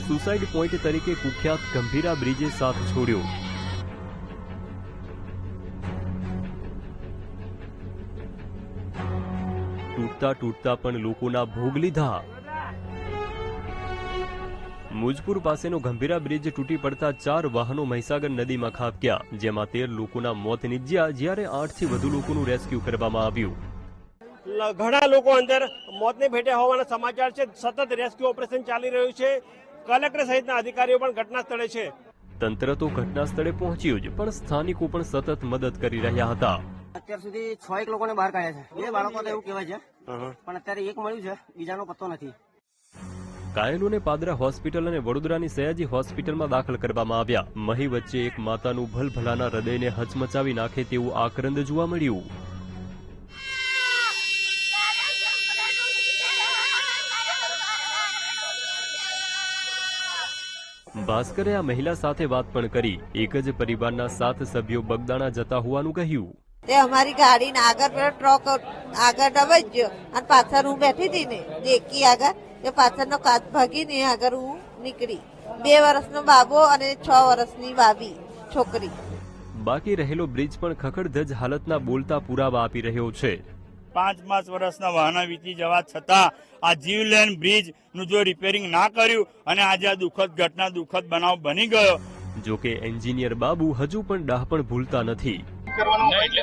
Suicide point તરીકે કુખ્યાત ગંભીરા બ્રિજે સાથ છોડ્યો। તૂટતા તૂટતા પણ લોકોના ભોગ લીધા। મુજપુર પાસેનો ગંભીરા બ્રિજ તૂટી પડતા 4 વાહનો મહીસાગર નદીમાં ખાબક્યા, જેમાં 13 લોકોના મોત નીપજ્યા, જ્યારે 8 થી વધુ લોકોનું રેસ્ક્યુ કરવામાં આવ્યું। ઘણા લોકો અંદર મોતને ભેટ્યા હોવાના સમાચાર છે। સતત રેસ્ક્યુ ઓપરેશન ચાલી રહ્યું છે। કલેક્ટર સહિતના અધિકારીઓ પણ ઘટના સ્થળે છે। તંત્ર તો ઘટના સ્થળે પહોંચ્યું જ, પણ સ્થાનિકો પણ સતત મદદ કરી રહ્યા હતા। અત્યાર સુધી 6 લોકોને બહાર કાઢ્યા છે। 2 બાળકો તો એવું કહેવાય છે, પણ અત્યારે એક મળ્યું છે, બીજાનો પત્તો નથી। ઘાયલોને પાદરા હોસ્પિટલ અને વડોદરાની સયાજી હોસ્પિટલમાં દાખલ કરવામાં આવ્યા। મહી વચ્ચે એક માતાનું ભલભલાના હૃદયને હચમચાવી નાખે તેવું આક્રંદ જોવા મળ્યું। ભાસ્કરે આ મહિલા સાથે વાત પણ કરી। એક જ પરિવારના 7 સભ્યો બગદાણા જતા હોવાનું કહ્યું। તે અમારી ગાડીને આગળ પેલો ટ્રક આગળ દબાઈ ગયો અને પાછળ હું બેઠી હતી ને દેખી આગળ એ પાછળનો કાચ ભાગીને આગળ હું નીકળી। 2 વર્ષનો બાબો અને 6 વર્ષની બાબી છોકરી। બાકી રહેલો બ્રિજ પણ ખખડધજ હાલતના બોલતા પુરાવા આપી રહ્યો છે। 5 વર્ષના વાહનો વીતી જવા છતાં આ જીવલેણ બ્રિજ નું જો રિપેરિંગ ના કર્યું અને આજે આ દુઃખદ ઘટના, દુઃખદ બનાવ બની ગયો। જો કે એન્જિનિયર બાબુ હજુ પણ ડહાપણ ભૂલતા નથી। એટલે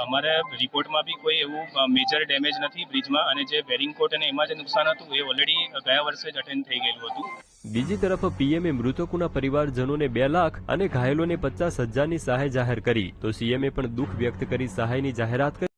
અમારે રિપોર્ટમાં બી કોઈ એવું મેજર ડેમેજ નથી બ્રિજમાં, અને જે બેરિંગ કોટ અને એમાં જે નુકસાન હતું એ ઓલરેડી ગયા વર્ષે જ અટેન્ડ થઈ ગયેલું હતું। બીજી તરફ પીએમએ મૃતકોના પરિવારજનોને 2 લાખ અને ઘાયલોને 50,000ની સહાય જાહેર કરી, તો સીએમએ પણ દુઃખ વ્યક્ત કરી સહાયની જાહેરાત કરી।